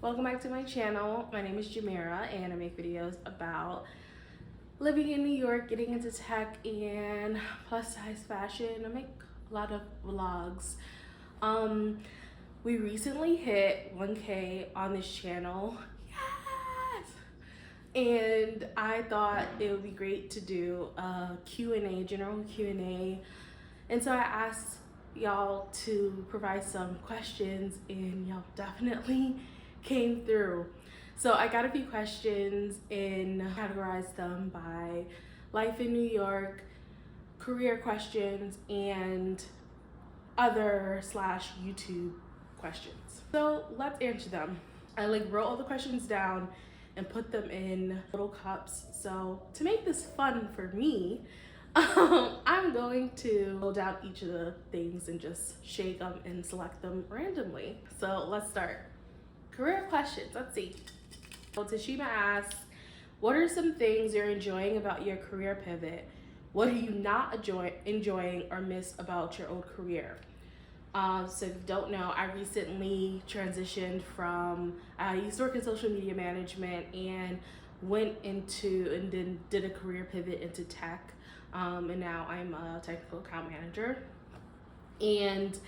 Welcome back to my channel. My name is Jamera and I make videos about living in New York, getting into tech and plus size fashion. I make a lot of vlogs. We recently hit 1K on this channel. Yes! And I thought it would be great to do a Q&A, general Q&A. And so I asked y'all to provide some questions and y'all definitely came through. So I got a few questions and categorized them by life in New York, career questions, and other / YouTube questions. So let's answer them. I wrote all the questions down and put them in little cups. So to make this fun for me, I'm going to hold out each of the things and just shake them and select them randomly. So let's start. Career questions, let's see. So Tashima asks, what are some things you're enjoying about your career pivot? What are you not enjoying or miss about your old career? So if you don't know, I recently transitioned from, I used to work in social media management and went into and then did a career pivot into tech. And now I'm a technical account manager. And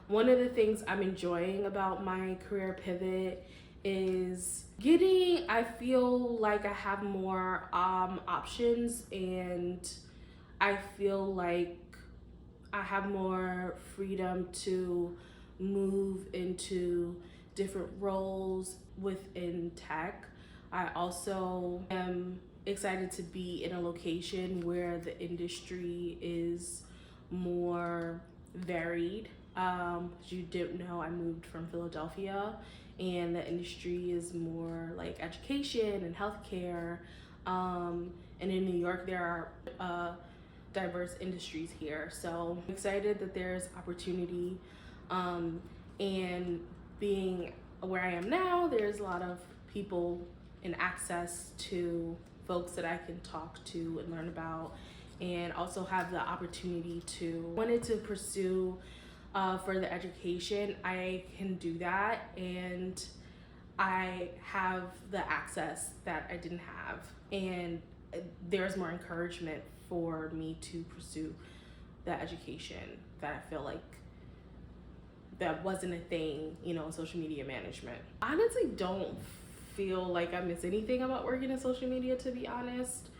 one of the things I'm enjoying about my career pivot is I feel like I have more options, and I feel like I have more freedom to move into different roles within tech. I also am excited to be in a location where the industry is more varied. As you didn't know, I moved from Philadelphia and the industry is more like education and healthcare. And in New York, there are diverse industries here. So I'm excited that there's opportunity. And being where I am now, there's a lot of people and access to folks that I can talk to and learn about, and also have the opportunity to wanted to pursue further education. I can do that, and I have the access that I didn't have, and there's more encouragement for me to pursue the education that I feel like that wasn't a thing, social media management. I honestly don't feel like I miss anything about working in social media, to be honest.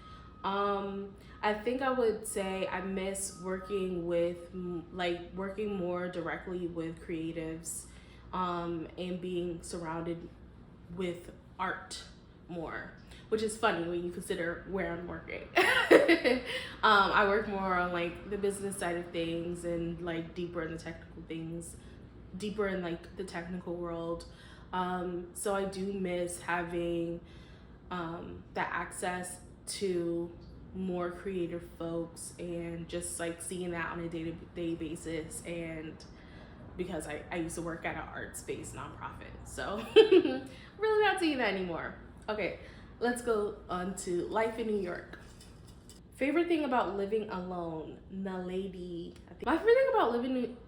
I think I would say I miss working more directly with creatives, and being surrounded with art more, which is funny when you consider where I'm working. I work more on the business side of things and deeper in the technical things, deeper in the technical world. So I do miss having that access to more creative folks and just seeing that on a day-to-day basis, and because I used to work at an art space nonprofit, so really not seeing that anymore. Okay, let's go on to life in New York. Favorite thing about living alone, Nalady. My favorite thing about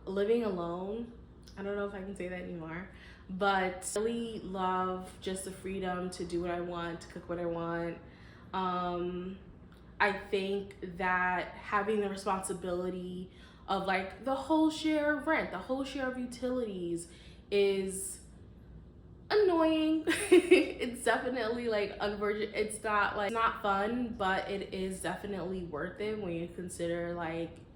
living alone, I don't know if I can say that anymore, but I really love just the freedom to do what I want, to cook what I want. I think that having the responsibility of the whole share of rent, the whole share of utilities is annoying. It's definitely it's not fun, but it is definitely worth it when you consider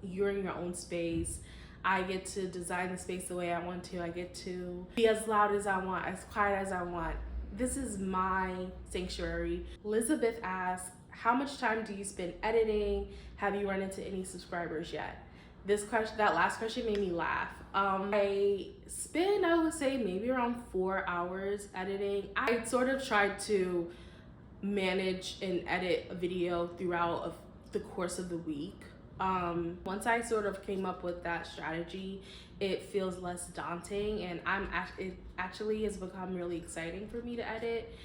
you're in your own space. I get to design the space the way I want to. I get to be as loud as I want, as quiet as I want. This is my sanctuary. Elizabeth asks, how much time do you spend editing? Have you run into any subscribers yet? That last question made me laugh. I spend, I would say, maybe around 4 hours editing. I sort of tried to manage and edit a video throughout the course of the week. Once I sort of came up with that strategy, it feels less daunting, and it actually has become really exciting for me to edit.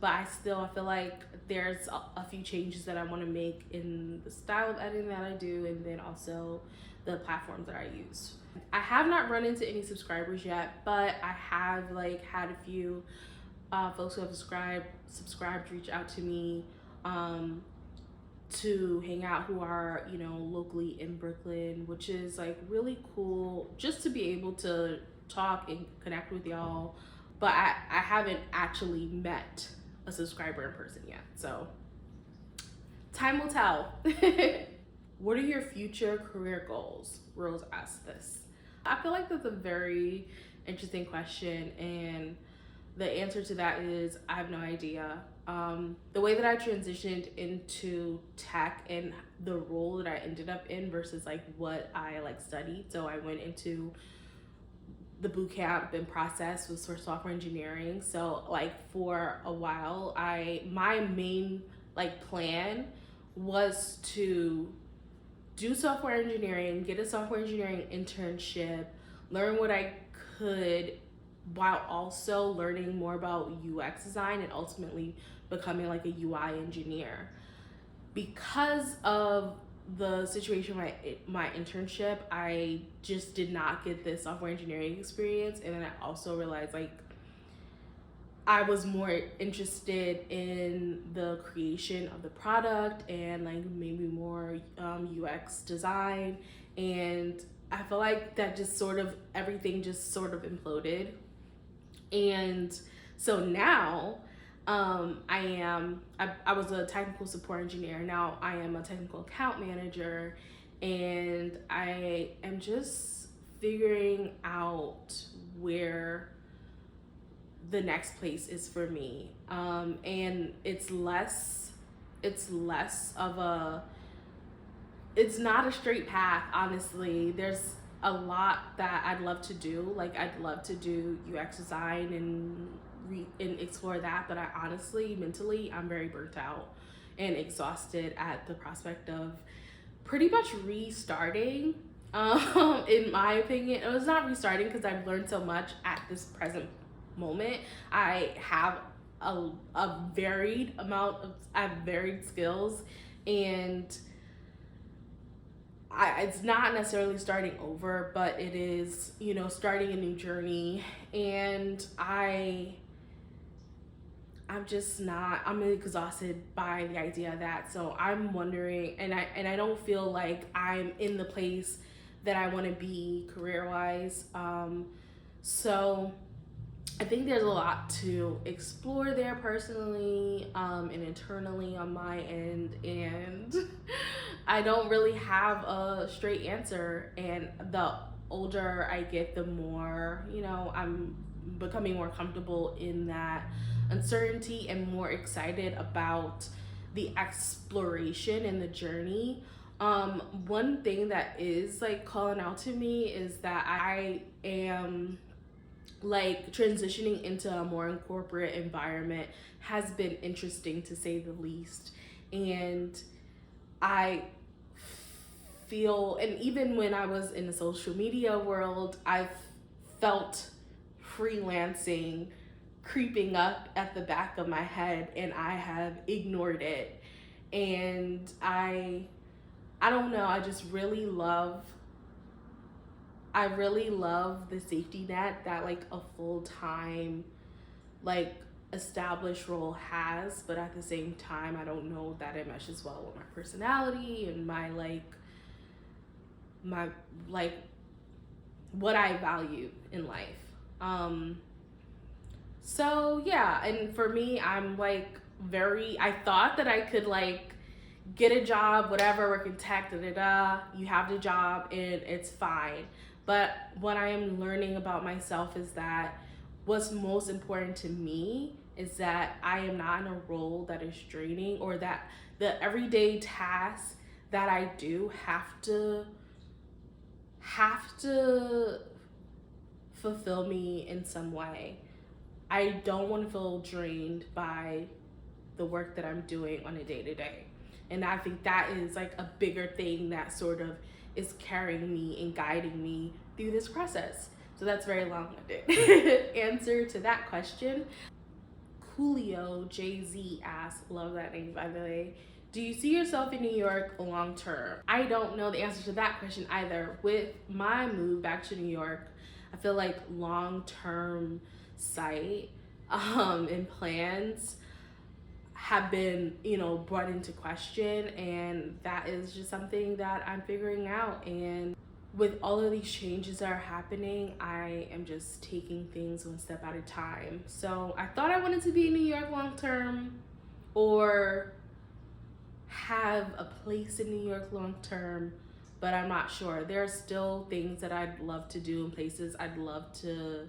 But I feel like there's a few changes that I want to make in the style of editing that I do, and then also the platforms that I use. I have not run into any subscribers yet, but I have like had a few folks who have subscribed reach out to me to hang out, who are, you know, locally in Brooklyn, which is like really cool just to be able to talk and connect with y'all. But I haven't actually met a subscriber in person yet, so time will tell. What are your future career goals? Rose asked this. I feel like that's a very interesting question, and the answer to that is I have no idea. The way that I transitioned into tech and the role that I ended up in versus like what I like studied. So I went into the boot camp and process was for software engineering. So like for a while, my main like plan was to do software engineering, get a software engineering internship, learn what I could while also learning more about UX design and ultimately becoming like a UI engineer. Because of the situation with my internship, I just did not get this software engineering experience, and then I also realized like I was more interested in the creation of the product and like maybe more UX design, and I feel like that just sort of everything just sort of imploded. And so now I was a technical support engineer. Now I am a technical account manager, and I am just figuring out where the next place is for me. And it's not a straight path, honestly. There's a lot that I'd love to do. Like I'd love to do UX design and explore that, but I honestly, mentally, I'm very burnt out and exhausted at the prospect of pretty much restarting. In my opinion, it was not restarting because I've learned so much at this present moment. I have a varied amount of, I have varied skills, and it's not necessarily starting over, but it is, you know, starting a new journey. And I'm exhausted by the idea of that. So I'm wondering, and I don't feel like I'm in the place that I want to be career-wise. So I think there's a lot to explore there personally and internally on my end, and I don't really have a straight answer. And the older I get, the more, you know, I'm becoming more comfortable in that uncertainty and more excited about the exploration and the journey. One thing that is like calling out to me is that I am like transitioning into a more corporate environment has been interesting, to say the least. And I feel, and even when I was in the social media world, I've felt freelancing creeping up at the back of my head, and I have ignored it. And I don't know, I really love the safety net that like a full-time like established role has, but at the same time I don't know that it meshes well with my personality and my what I value in life. So yeah, and for me, I'm like I thought that I could like get a job, whatever, work in tech, you have the job and it's fine. But what I am learning about myself is that what's most important to me is that I am not in a role that is draining, or that the everyday tasks that I do have to fulfill me in some way. I don't want to feel drained by the work that I'm doing on a day-to-day. And I think that is like a bigger thing that sort of is carrying me and guiding me through this process. So that's very long-winded answer to that question. Coolio Jay-Z asked, love that name by the way, Do you see yourself in New York long term? I don't know the answer to that question either. With my move back to New York, I feel like long term sight and plans have been, brought into question, and that is just something that I'm figuring out. And with all of these changes that are happening, I am just taking things one step at a time. So I thought I wanted to be in New York long term, or have a place in New York long term, but I'm not sure. There are still things that I'd love to do and places I'd love to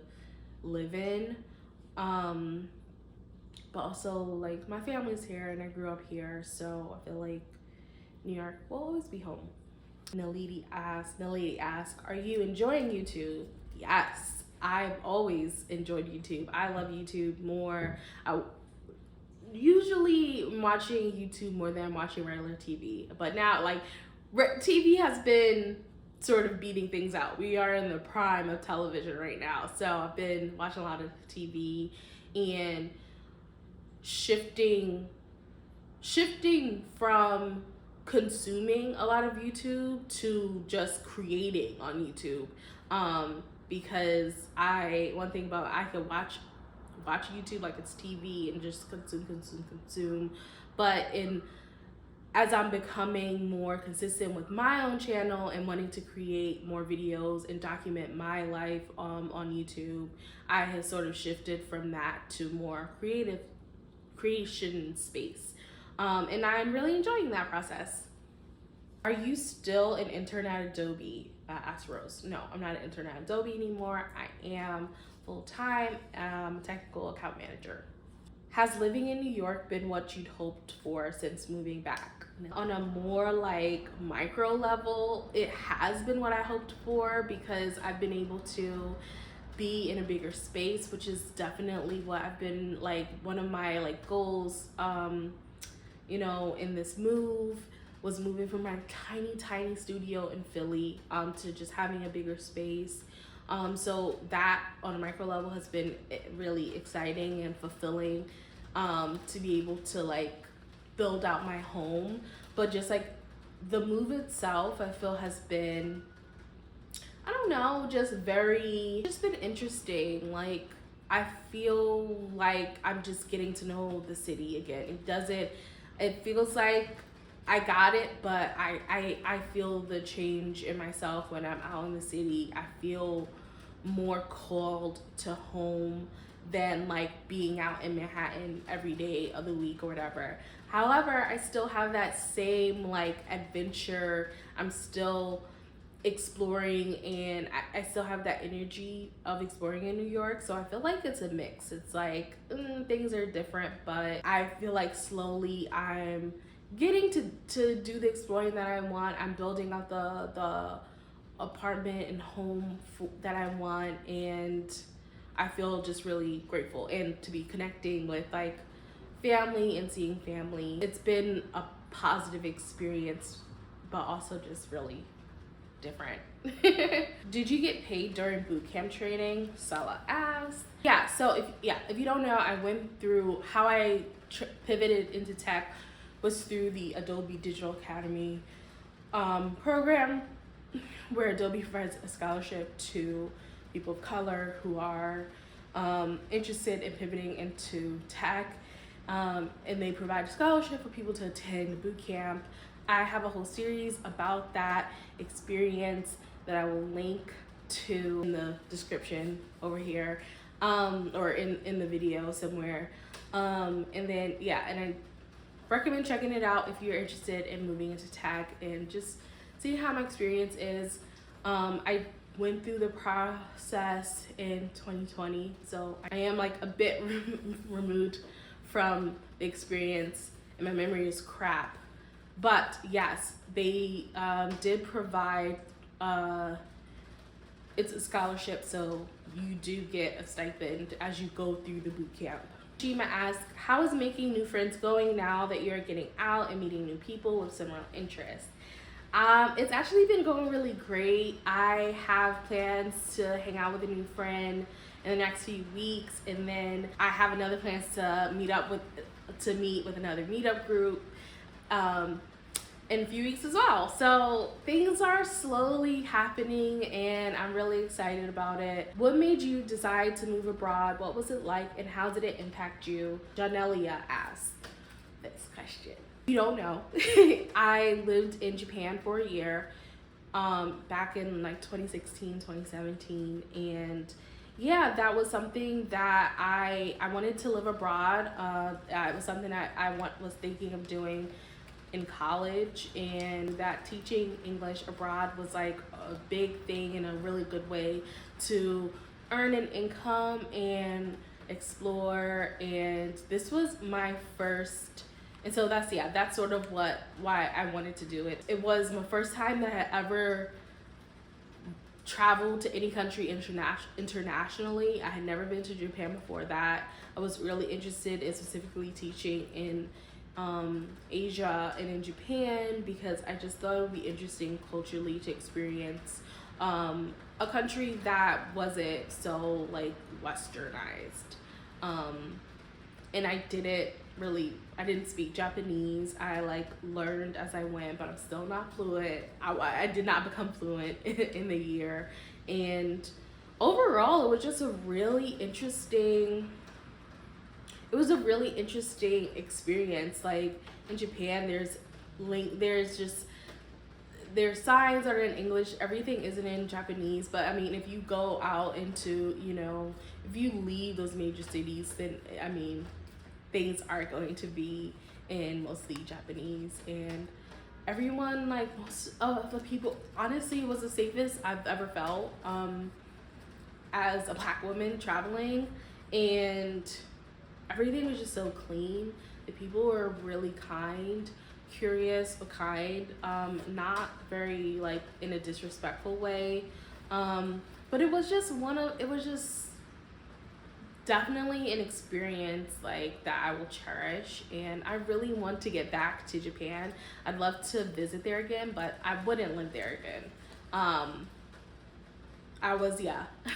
live in. But also, like, my family's here and I grew up here, so I feel like New York will always be home. Nalidi asked, are you enjoying YouTube? Yes, I've always enjoyed YouTube. I love YouTube more. I usually watching YouTube more than watching regular TV, but now, like, TV has been sort of beating things out. We are in the prime of television right now, so I've been watching a lot of TV and shifting from consuming a lot of YouTube to just creating on YouTube, because one thing about I could watch YouTube like it's TV and just consume, but as I'm becoming more consistent with my own channel and wanting to create more videos and document my life on YouTube, I have sort of shifted from that to more creation space, and I'm really enjoying that process. Are you still an intern at Adobe? Asked Rose. No, I'm not an intern at Adobe anymore. I am full-time technical account manager. Has living in New York been what you'd hoped for since moving back? On a more like micro level, it has been what I hoped for, because I've been able to be in a bigger space, which is definitely what I've been like one of my like goals in this move was moving from my tiny studio in Philly to just having a bigger space. So that on a micro level has been really exciting and fulfilling, to be able to like build out my home. But just like the move itself, I feel has been, I don't know, just been interesting. Like, I feel like I'm just getting to know the city again. It feels like I got it, but I feel the change in myself when I'm out in the city. I feel more called to home than like being out in Manhattan every day of the week or whatever. However, I still have that same like adventure. I'm still exploring, and I still have that energy of exploring in New York. So I feel like it's a mix. It's like things are different, but I feel like slowly I'm getting to do the exploring that I want. I'm building out the apartment and home that I want, and I feel just really grateful, and to be connecting with like family and seeing family. It's been a positive experience, but also just really different. Did you get paid during boot camp training? Sala asked. Yeah, so if you don't know, I went through how I pivoted into tech was through the Adobe Digital Academy program, where Adobe provides a scholarship to people of color who are interested in pivoting into tech, and they provide a scholarship for people to attend boot camp. I have a whole series about that experience that I will link to in the description over here, or in the video somewhere. And then, and I recommend checking it out if you're interested in moving into tech and just see how my experience is. I went through the process in 2020, so I am like a bit removed from the experience, and my memory is crap. But yes, they did provide, it's a scholarship, so you do get a stipend as you go through the boot camp. Shima asks, how is making new friends going now that you're getting out and meeting new people with similar interests? It's actually been going really great. I have plans to hang out with a new friend in the next few weeks, and then I have another plans to meet with another meetup group. in a few weeks as well. So things are slowly happening and I'm really excited about it. What made you decide to move abroad? What was it like and how did it impact you? Janelia asked this question. You don't know. I lived in Japan for a year back in like 2016, 2017, and yeah, that was something that I wanted to live abroad. It was something that was thinking of doing in college, and that teaching English abroad was like a big thing and a really good way to earn an income and explore. And this was my first, and so that's sort of why I wanted to do it. It was my first time that I ever traveled to any country internationally. I had never been to Japan before that. I was really interested in specifically teaching in Asia and in Japan because I just thought it would be interesting culturally to experience a country that wasn't so like westernized. And I didn't speak Japanese. I like learned as I went, but I'm still not fluent. I did not become fluent in the year. And overall, it was just a really interesting experience. Like in Japan, there's signs that are in English. Everything isn't in Japanese. But I mean, if you go out into, if you leave those major cities, then I mean, things are going to be in mostly Japanese, and everyone, like most of the people, honestly, it was the safest I've ever felt as a Black woman traveling, and everything was just so clean. The people were really kind, curious but kind, not very like in a disrespectful way, but it was just definitely an experience like that I will cherish, and I really want to get back to Japan. I'd love to visit there again, but I wouldn't live there again.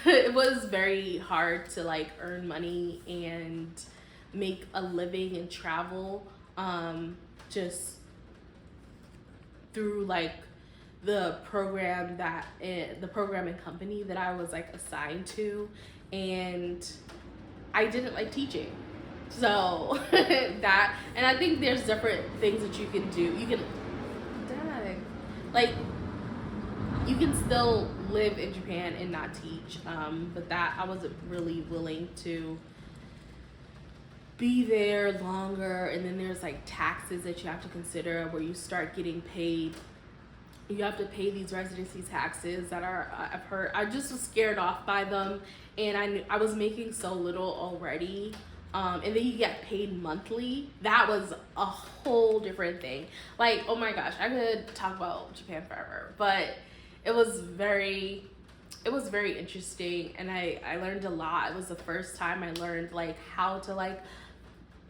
It was very hard to like earn money and make a living and travel just through like the program and company that I was like assigned to, and I didn't like teaching. So and I think there's different things that you can do. You can still live in Japan and not teach, but that I wasn't really willing to be there longer. And then there's like taxes that you have to consider where you start getting paid. You have to pay these residency taxes that are, I've heard, I just was scared off by them, and I was making so little already, and then you get paid monthly. That was a whole different thing. Like, oh my gosh, I could talk about Japan forever, but it was very interesting, and I learned a lot. It was the first time I learned like how to like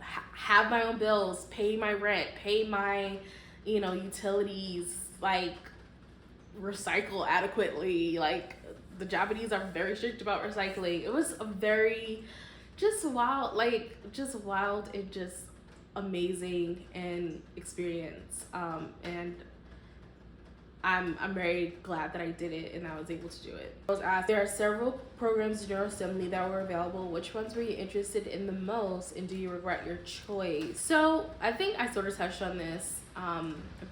have my own bills, pay my rent, pay my utilities, like recycle adequately. Like the Japanese are very strict about recycling. It was a very wild and just amazing and experience, and I'm very glad that I did it and I was able to do it. I was asked, there are several programs in General Assembly that were available. Which ones were you interested in the most, and do you regret your choice? So I think I sort of touched on this a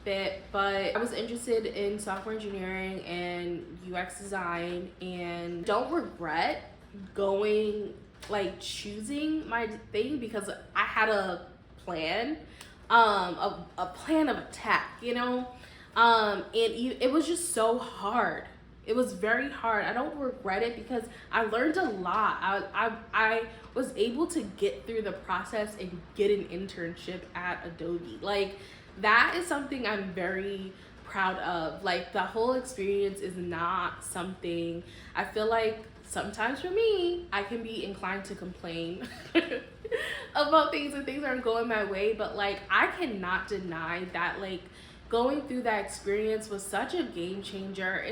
bit, but I was interested in software engineering and UX design, and don't regret choosing my thing because I had a plan, a plan of attack, and it was just so hard. It was very hard. I don't regret it because I learned a lot. I was able to get through the process and get an internship at Adobe. Like, that is something I'm very proud of. Like, the whole experience is not something, I feel like sometimes for me, I can be inclined to complain about things and things aren't going my way, but like, I cannot deny that like going through that experience was such a game changer.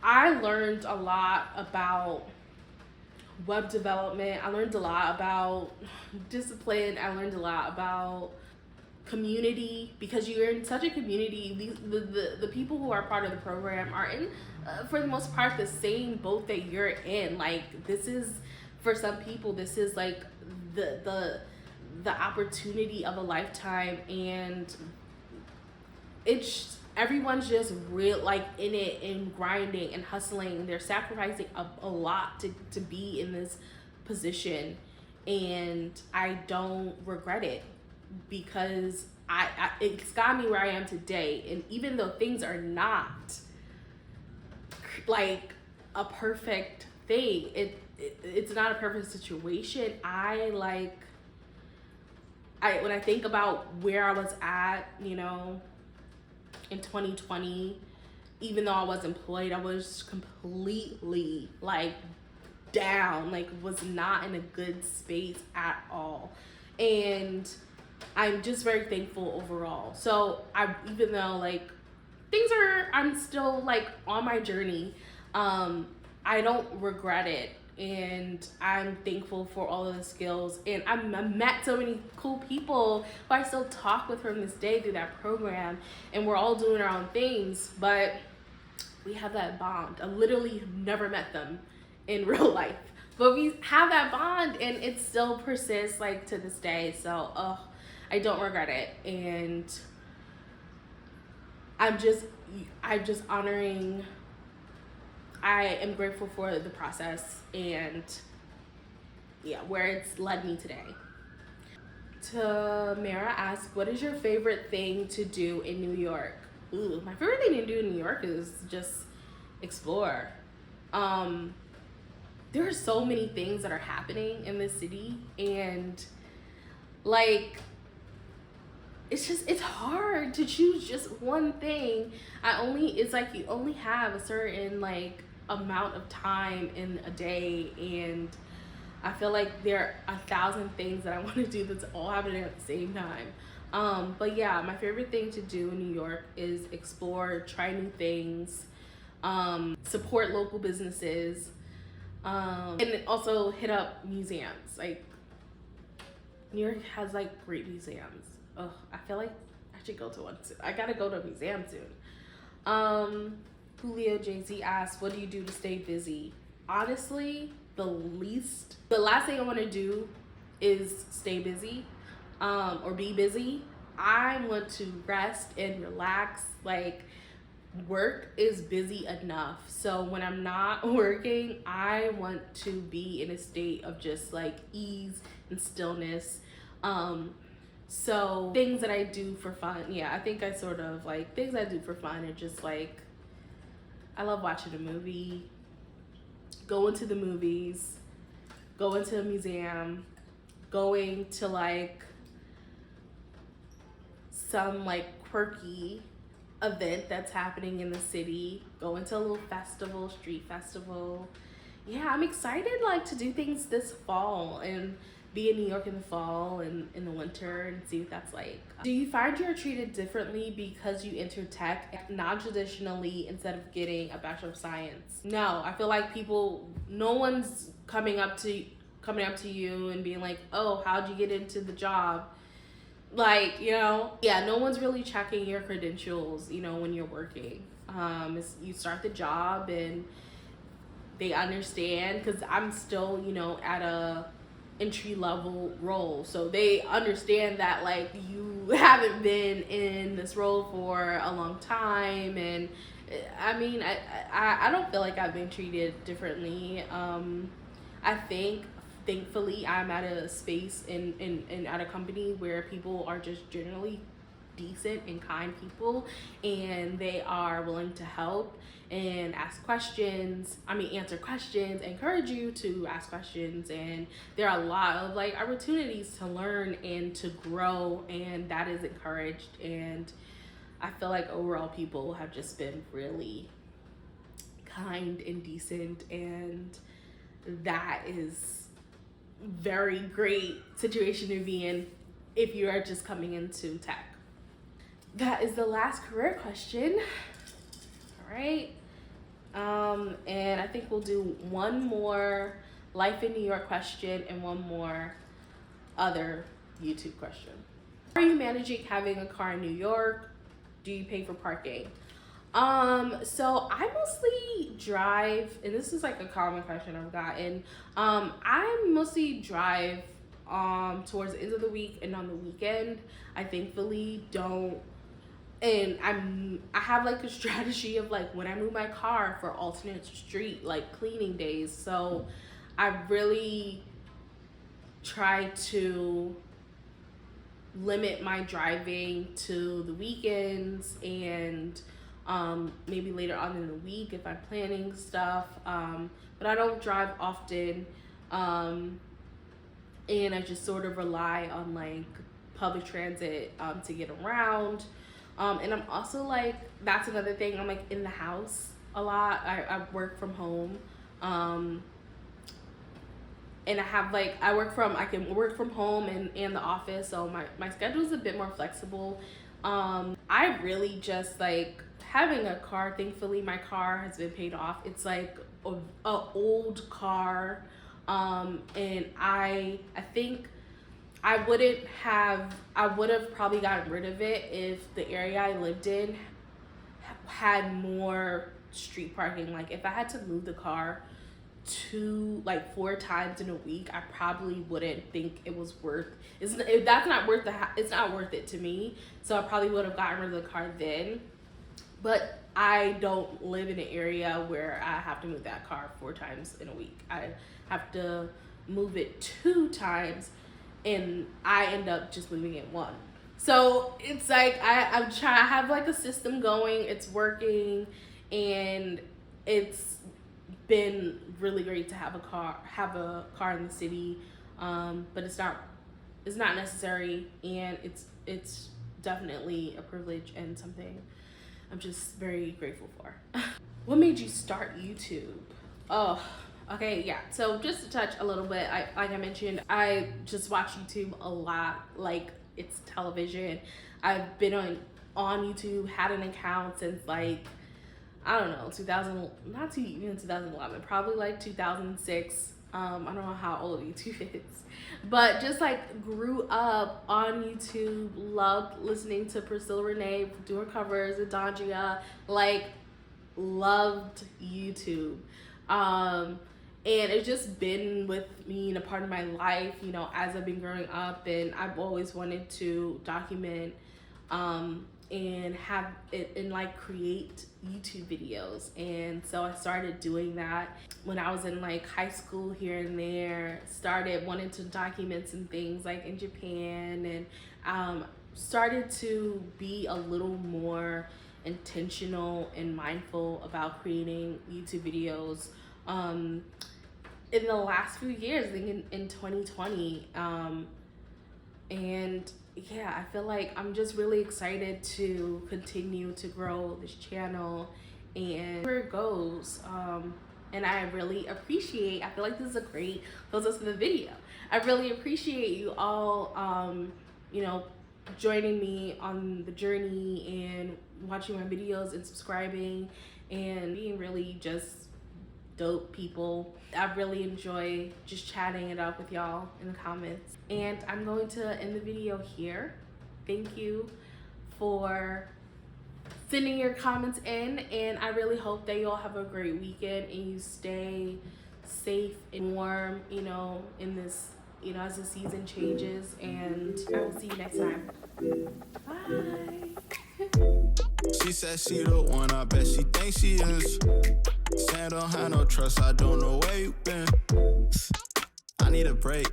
I learned a lot about web development. I learned a lot about discipline. I learned a lot about community, because you're in such a community. The people who are part of the program are in, for the most part, the same boat that you're in. Like, this is, for some people, this is like the opportunity of a lifetime, and it's everyone's just real, like, in it and grinding and hustling. They're sacrificing a lot to be in this position, and I don't regret it, because it's got me where I am today. And even though things are not like a perfect thing, it's not a perfect situation. When I think about where I was at, you know, in 2020, even though I was employed, I was completely like down, like was not in a good space at all. And I'm just very thankful overall. So even though like I'm still like on my journey, I don't regret it. And I'm thankful for all of the skills. And I met so many cool people who I still talk with from this day through that program. And we're all doing our own things, but we have that bond. I literally have never met them in real life, but we have that bond, and it still persists like to this day. So I don't regret it. And I'm just honoring, I am grateful for the process and yeah, where it's led me today. Tamara asks, what is your favorite thing to do in New York? Ooh, my favorite thing to do in New York is just explore. There are so many things that are happening in this city, and like, it's hard to choose just one thing. It's like you only have a certain like amount of time in a day, and I feel like there are 1,000 things that I want to do that's all happening at the same time. But yeah, my favorite thing to do in New York is explore, try new things, support local businesses, and also hit up museums. Like, New York has like great museums. Oh, I feel like I should go to one soon. I gotta go to a museum soon. Julio JZ asks, what do you do to stay busy? Honestly, the last thing I want to do is stay busy, or be busy. I want to rest and relax. Like, work is busy enough. So when I'm not working, I want to be in a state of just like ease and stillness. So things that I do for fun, yeah, I think I sort of like things I do for fun are just like, I love watching a movie, going to the movies, going to a museum, going to like some like quirky event that's happening in the city, going to a little festival, street festival. Yeah, I'm excited like to do things this fall and be in New York in the fall and in the winter and see what that's like. Do you find you're treated differently because you entered tech non-traditionally instead of getting a Bachelor of Science? No, I feel like no one's coming up to you and being like, oh, how'd you get into the job? Like, you know, yeah, no one's really checking your credentials, you know, when you're working. You start the job and they understand, because I'm still, you know, at a entry level role, so they understand that like you haven't been in this role for a long time. And I mean, I don't feel like I've been treated differently. I think thankfully I'm at a space in at a company where people are just generally decent and kind people, and they are willing to help and answer questions, encourage you to ask questions. And there are a lot of like opportunities to learn and to grow, and that is encouraged. And I feel like overall people have just been really kind and decent, and that is very great situation to be in if you are just coming into tech. That is the last career question. All right. And I think we'll do one more life in New York question and one more other YouTube question. How are you managing having a car in New York? Do you pay for parking? So I mostly drive, and this is like a common question I've gotten. I mostly drive towards the end of the week and on the weekend. I thankfully don't, and I have like a strategy of like when I move my car for alternate street like cleaning days. So I really try to limit my driving to the weekends and maybe later on in the week if I'm planning stuff. But I don't drive often, and I just sort of rely on like public transit to get around. And I'm also like, that's another thing, I'm like in the house a lot. I work from home. And I have like, I can work from home and the office, so my schedule is a bit more flexible. I really just like having a car. Thankfully, my car has been paid off. It's like a old car, and I think I would have probably gotten rid of it if the area I lived in had more street parking. Like if I had to move the car like 4 times in a week, I probably wouldn't think it was worth. If that's not worth it's not worth it to me. So I probably would have gotten rid of the car then. But I don't live in an area where I have to move that car 4 times in a week. I have to move it 2 times, and I end up just moving it 1. So it's like I'm trying. I have like a system going. It's working, and it's been really great to have a car in the city. But it's not necessary, and it's definitely a privilege and something I'm just very grateful for. What made you start YouTube? Oh, okay, yeah. So just to touch a little bit, like I mentioned, I just watch YouTube a lot, like it's television. I've been on YouTube, had an account since like, I don't know, 2011, probably like 2006. I don't know how old YouTube is, but just like grew up on YouTube, loved listening to Priscilla Renee do her covers, Adonjia, like loved YouTube. And it's just been with me and a part of my life, you know, as I've been growing up, and I've always wanted to document and have it and like create YouTube videos. And so I started doing that when I was in like high school here and there, started wanting to document some things like in Japan, and started to be a little more intentional and mindful about creating YouTube videos in the last few years, I think in 2020. And yeah, I feel like I'm just really excited to continue to grow this channel and where it goes. And I really appreciate, I feel like this is a great close up to the video. I really appreciate you all, you know, joining me on the journey and watching my videos and subscribing and being really just dope people. I really enjoy just chatting it up with y'all in the comments. And I'm going to end the video here. Thank you for sending your comments in, and I really hope that you all have a great weekend and you stay safe and warm, you know, in this, you know, as the season changes. And I will see you next time. Bye. She said she the one, I bet she thinks she is. Saying don't have no trust, I don't know where you been. I need a break.